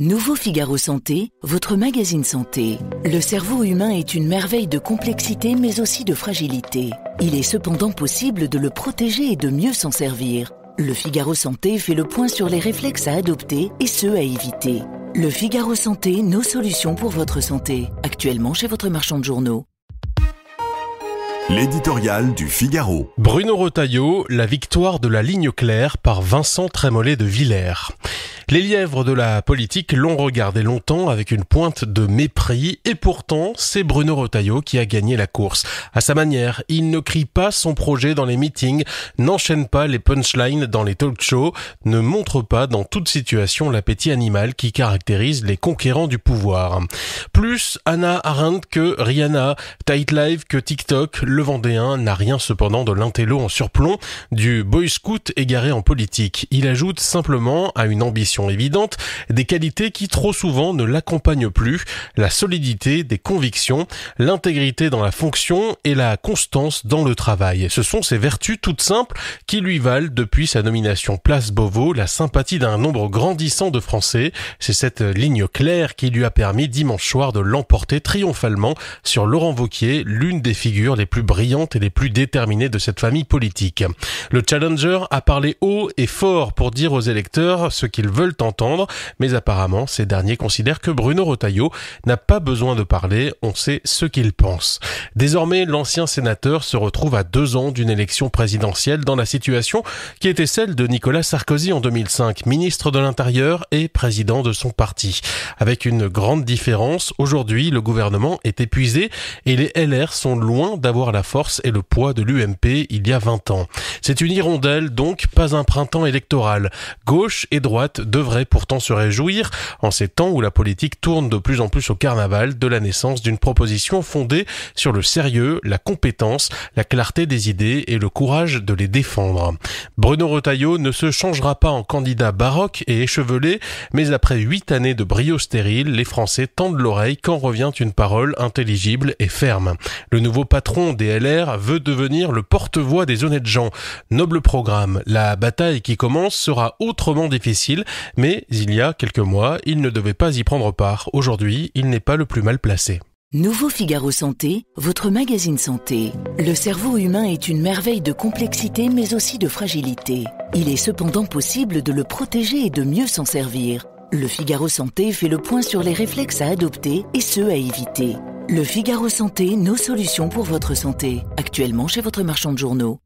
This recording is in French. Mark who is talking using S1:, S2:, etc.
S1: Nouveau Figaro Santé, votre magazine santé. Le cerveau humain est une merveille de complexité mais aussi de fragilité. Il est cependant possible de le protéger et de mieux s'en servir. Le Figaro Santé fait le point sur les réflexes à adopter et ceux à éviter. Le Figaro Santé, nos solutions pour votre santé. Actuellement chez votre marchand de journaux.
S2: L'éditorial du Figaro.
S3: Bruno Retailleau, la victoire de la ligne claire par Vincent Trémollet de Villers. Les lièvres de la politique l'ont regardé longtemps avec une pointe de mépris et pourtant, c'est Bruno Retailleau qui a gagné la course. À sa manière, il ne crie pas son projet dans les meetings, n'enchaîne pas les punchlines dans les talk-shows, ne montre pas dans toute situation l'appétit animal qui caractérise les conquérants du pouvoir. Plus Hannah Arendt que Rihanna, Tight Live que TikTok, le Vendéen n'a rien cependant de l'intello en surplomb, du boy scout égaré en politique. Il ajoute simplement à une ambition évidente des qualités qui trop souvent ne l'accompagnent plus, la solidité des convictions, l'intégrité dans la fonction et la constance dans le travail. Ce sont ces vertus toutes simples qui lui valent depuis sa nomination Place Beauvau la sympathie d'un nombre grandissant de Français. C'est cette ligne claire qui lui a permis dimanche soir de l'emporter triomphalement sur Laurent Wauquiez, l'une des figures les plus brillantes et les plus déterminées de cette famille politique. Le challenger a parlé haut et fort pour dire aux électeurs ce qu'ils veulent entendre, mais apparemment ces derniers considèrent que Bruno Retailleau n'a pas besoin de parler, on sait ce qu'il pense. Désormais, l'ancien sénateur se retrouve à 2 ans d'une élection présidentielle dans la situation qui était celle de Nicolas Sarkozy en 2005, ministre de l'Intérieur et président de son parti. Avec une grande différence, aujourd'hui le gouvernement est épuisé et les LR sont loin d'avoir la force et le poids de l'UMP il y a 20 ans. C'est une hirondelle donc, pas un printemps électoral. Gauche et droite devrait pourtant se réjouir en ces temps où la politique tourne de plus en plus au carnaval de la naissance d'une proposition fondée sur le sérieux, la compétence, la clarté des idées et le courage de les défendre. Bruno Retailleau ne se changera pas en candidat baroque et échevelé, mais après 8 années de brio stérile, les Français tendent l'oreille quand revient une parole intelligible et ferme. Le nouveau patron des LR veut devenir le porte-voix des honnêtes gens. Noble programme. La bataille qui commence sera autrement difficile, mais il y a quelques mois, il ne devait pas y prendre part. Aujourd'hui, il n'est pas le plus mal placé.
S1: Nouveau Figaro Santé, votre magazine santé. Le cerveau humain est une merveille de complexité mais aussi de fragilité. Il est cependant possible de le protéger et de mieux s'en servir. Le Figaro Santé fait le point sur les réflexes à adopter et ceux à éviter. Le Figaro Santé, nos solutions pour votre santé. Actuellement chez votre marchand de journaux.